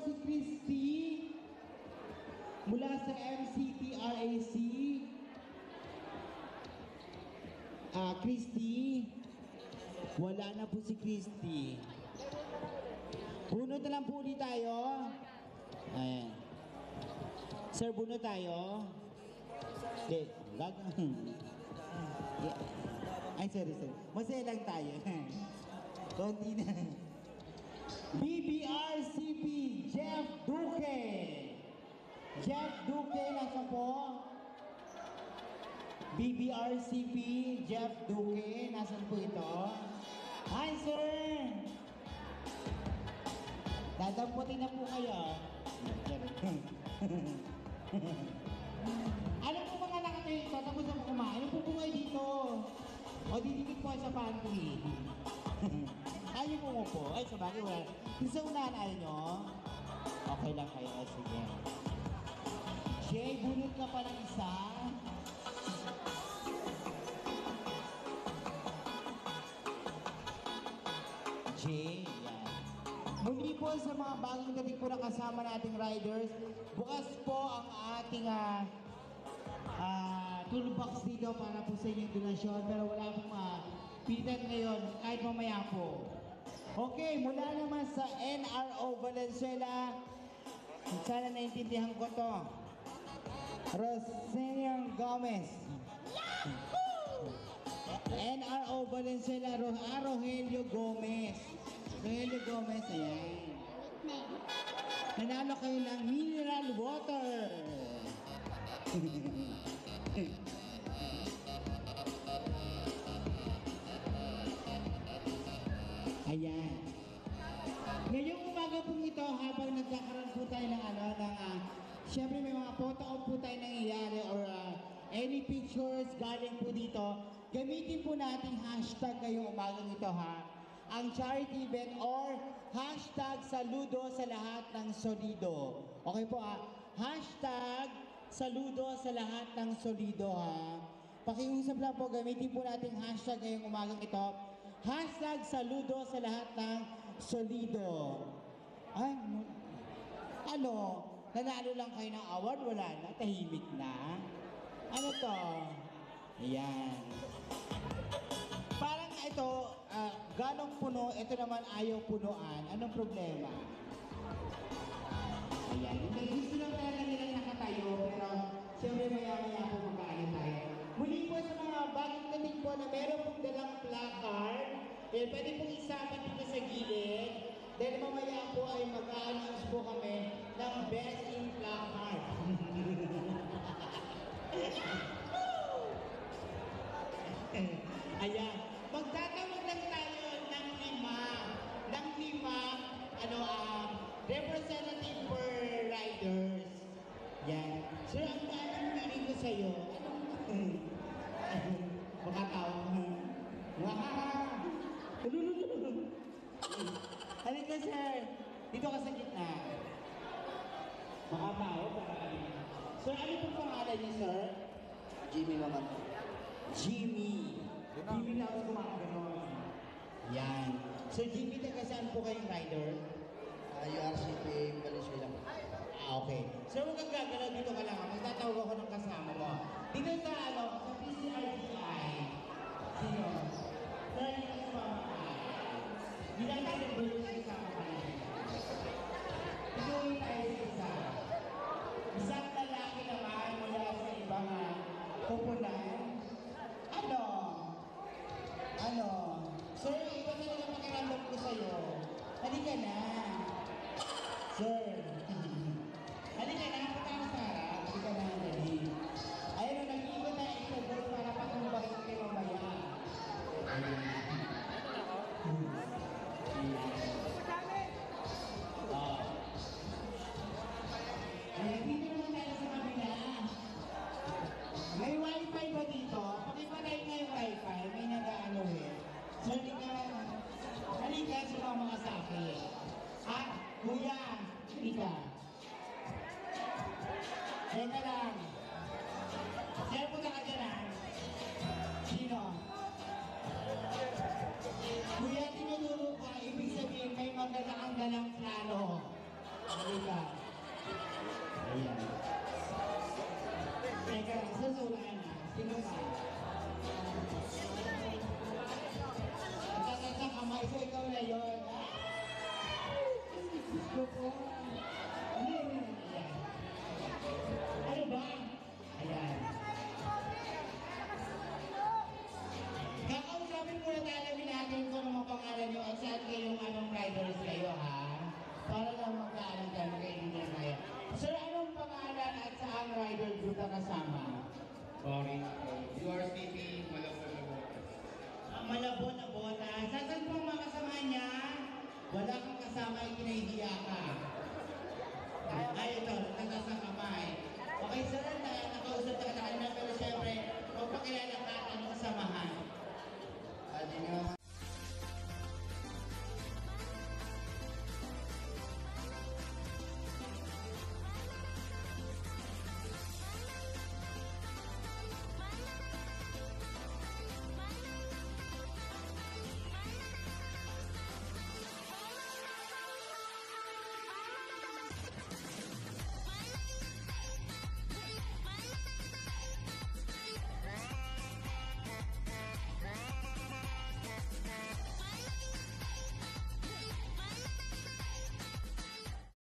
si Christy mula sa MCTRAC. Christy, wala na po si Christy. Bunot na lang po ulit tayo. Ayan. Sir, bunot tayo. Okay, ay, sorry. Masaya lang tayo. Konti na. BBRCP, Jeff Duque. Jeff Duque, nasa po? BBRCP, Jeff Duque, nasan po ito? Hi, sir! Dadamputin na po kayo. Ano po mga nakatayo ito? Tapos na po kumain. Ano po po kayo dito? O didikit po sa pantry. Ayaw po mo po. Ay, sabagay wala. Yung sa unahan ayaw nyo? Okay lang kayo. Sige. Jay, bunot ka pa ng isa. Jay, yan. Muli po sa mga bagong dating po na kasama nating riders, bukas po ang ating toolbox dito para po sa inyong donasyon, pero wala pong pilitan ngayon kahit mamaya po. Okay, mula naman sa NRO Valenzuela, sana naintindihan ko to. Rosenian Gomez. NRO Valenzuela, Rogelio Gomez. Rogelio Gomez, ayan. Nanalo kayo ng mineral water. Ayan. Ngayong umaga po ito, habang nagkakaroon po tayo ng siyempre may mga photo op po tayo nangyayari or any pictures galing po dito, gamitin po nating hashtag ngayong umagang ito ang charity event or hashtag saludo sa lahat ng solido. Okay po hashtag saludo sa lahat ng solido Pakiusap lang po, gamitin po nating hashtag ngayong umagang ito. Hashtag saludo sa lahat ng solido. Ay, ano? Nanalo lang kayo ng award? Wala na? Tahimik na? Ano to? Ayan. Parang ito, ganong puno, ito naman ayaw punuan. Anong problema? Ayan. Gusto lang talaga nilang nakatayo, pero siyempre maya-maya po magkaano tayo. Muli po sa mga bagong dating po na meron pong dalang placard, pwede pong isama dito sa gilid. Dahil mamaya po ay mag-a-announce po kami ng best in placard. Ayan. Magtatawag lang tayo ng lima, representative per riders. Yan. Sir, ang daming piling ko sa'yo. Makatawag mo. Halika, sir. Dito ka sa gitna. Makatawag ka. Sir, ano pong pangalan niyo, sir? Jimmy naman. Jimmy. Jimmy na ako kumakaroon. Yan. So, Jimmy, taga saan po kayong rider? URCP Valenzuela. Okay. So, huwag kang gagalaw dito ka lang. Magtatawag ako ng kasama mo. Dito sa, sa PCRDI. Sino? Sir, yung kasama ka. Hindi lang tayo nag-bulog sa kasama ka. Ituloy tayo sa isa. Isang lalaki naman mula sa ibang kupunan. Sir, iba talaga pakiramdam ko sa'yo. Halika na. Sir. Halika na, punta ka sa harap. Halika na, dali. Ayun, nag-iwan na extrovert para patumbahin kayo mamaya. Ayan, dito naman tayo sa kabila. May wifi ba dito? Pakipatay nga yung wifi. May nag-ano So, halika sumama ka sa akin. Kuya, halika. Teka lang.